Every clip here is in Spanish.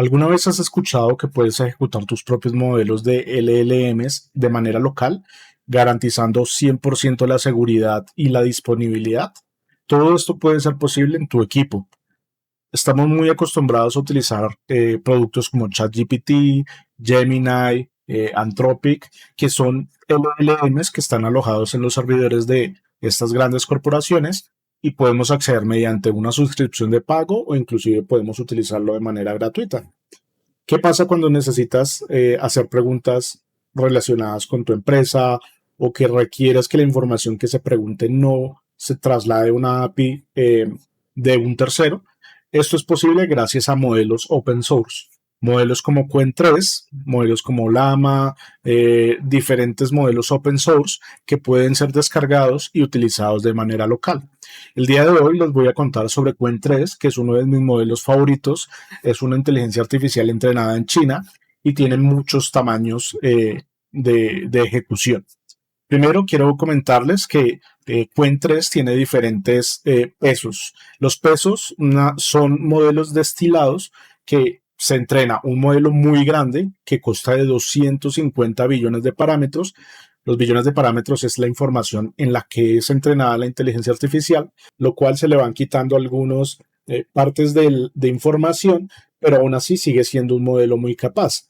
¿Alguna vez has escuchado que puedes ejecutar tus propios modelos de LLMs de manera local, garantizando 100% la seguridad y la disponibilidad? Todo esto puede ser posible en tu equipo. Estamos muy acostumbrados a utilizar productos como ChatGPT, Gemini, Anthropic, que son LLMs que están alojados en los servidores de estas grandes corporaciones y podemos acceder mediante una suscripción de pago o inclusive podemos utilizarlo de manera gratuita. ¿Qué pasa cuando necesitas hacer preguntas relacionadas con tu empresa o que requieres que la información que se pregunte no se traslade a una API de un tercero? Esto es posible gracias a modelos open source. Modelos como Qwen3, modelos como Llama, diferentes modelos open source que pueden ser descargados y utilizados de manera local. El día de hoy les voy a contar sobre Qwen3, que es uno de mis modelos favoritos. Es una inteligencia artificial entrenada en China y tiene muchos tamaños de ejecución. Primero quiero comentarles que Qwen3 tiene diferentes pesos. Los pesos son modelos destilados que se entrena un modelo muy grande que consta de 250 billones de parámetros. Los billones de parámetros es la información en la que es entrenada la inteligencia artificial, lo cual se le van quitando algunas partes de información, pero aún así sigue siendo un modelo muy capaz.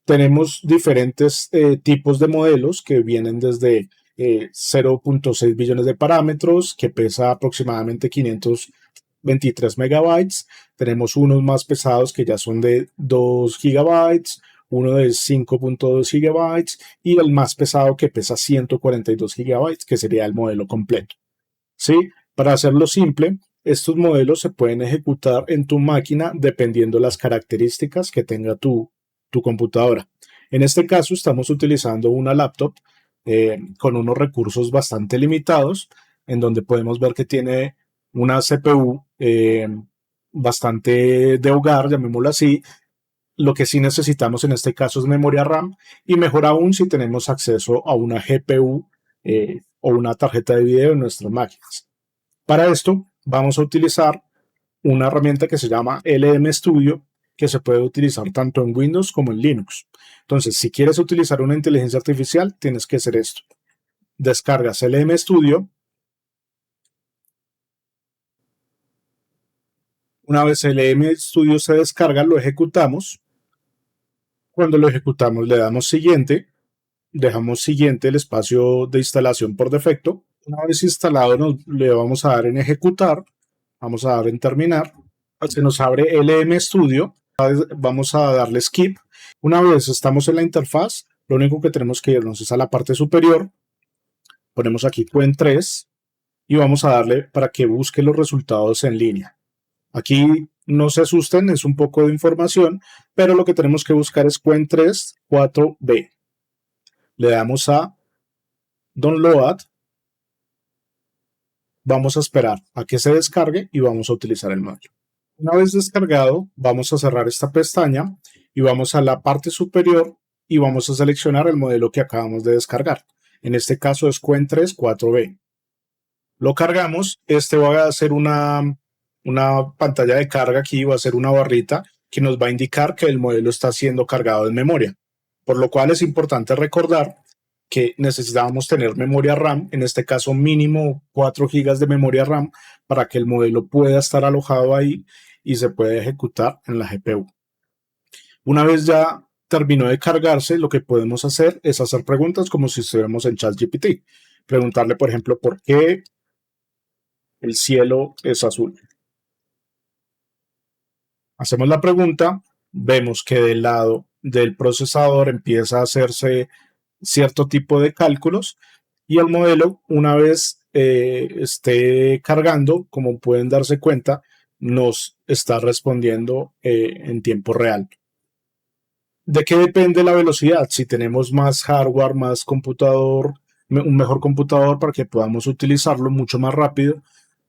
Tenemos diferentes tipos de modelos que vienen desde 0.6 billones de parámetros, que pesa aproximadamente 523 megabytes. Tenemos unos más pesados que ya son de 2 gigabytes, uno de 5.2 gigabytes y el más pesado que pesa 142 gigabytes, que sería el modelo completo. ¿Sí? Para hacerlo simple, estos modelos se pueden ejecutar en tu máquina dependiendo las características que tenga tu computadora. En este caso estamos utilizando una laptop con unos recursos bastante limitados, en donde podemos ver que tiene una CPU bastante de hogar, llamémoslo así. Lo que sí necesitamos en este caso es memoria RAM y mejor aún si tenemos acceso a una GPU o una tarjeta de video en nuestras máquinas. Para esto vamos a utilizar una herramienta que se llama LM Studio, que se puede utilizar tanto en Windows como en Linux. Entonces, si quieres utilizar una inteligencia artificial, tienes que hacer esto. Descargas LM Studio. Una vez el LM Studio se descarga, lo ejecutamos. Cuando lo ejecutamos, le damos siguiente. Dejamos siguiente el espacio de instalación por defecto. Una vez instalado, le vamos a dar en ejecutar. Vamos a dar en terminar. Se nos abre LM Studio. Vamos a darle skip. Una vez estamos en la interfaz, lo único que tenemos que irnos es a la parte superior. Ponemos aquí Qwen3 y vamos a darle para que busque los resultados en línea. Aquí no se asusten, es un poco de información, pero lo que tenemos que buscar es Qwen3 4B. Le damos a Download. Vamos a esperar a que se descargue y vamos a utilizar el módulo. Una vez descargado, vamos a cerrar esta pestaña y vamos a la parte superior y vamos a seleccionar el modelo que acabamos de descargar. En este caso es Qwen3 4B. Lo cargamos, este va a hacer una pantalla de carga aquí, va a ser una barrita que nos va a indicar que el modelo está siendo cargado en memoria. Por lo cual es importante recordar que necesitábamos tener memoria RAM, en este caso mínimo 4 GB de memoria RAM, para que el modelo pueda estar alojado ahí y se pueda ejecutar en la GPU. Una vez ya terminó de cargarse, lo que podemos hacer es hacer preguntas como si estuviéramos en ChatGPT. Preguntarle, por ejemplo, ¿por qué el cielo es azul? Hacemos la pregunta, vemos que del lado del procesador empieza a hacerse cierto tipo de cálculos y el modelo, una vez esté cargando, como pueden darse cuenta, nos está respondiendo en tiempo real. ¿De qué depende la velocidad? Si tenemos más hardware, más computador, un mejor computador para que podamos utilizarlo mucho más rápido,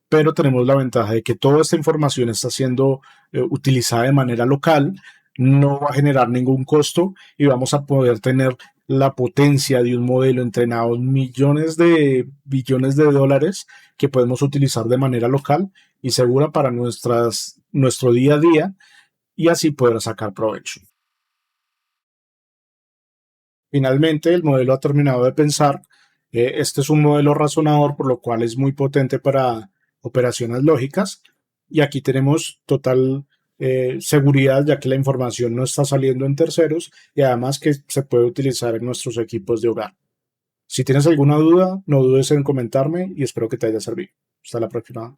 pero tenemos la ventaja de que toda esta información está siendo utilizada de manera local, no va a generar ningún costo y vamos a poder tener la potencia de un modelo entrenado en millones de billones de dólares que podemos utilizar de manera local y segura para nuestro día a día y así poder sacar provecho. Finalmente, el modelo ha terminado de pensar. Este es un modelo razonador, por lo cual es muy potente para operaciones lógicas. Y aquí tenemos total seguridad, ya que la información no está saliendo en terceros y además que se puede utilizar en nuestros equipos de hogar. Si tienes alguna duda, no dudes en comentarme y espero que te haya servido. Hasta la próxima.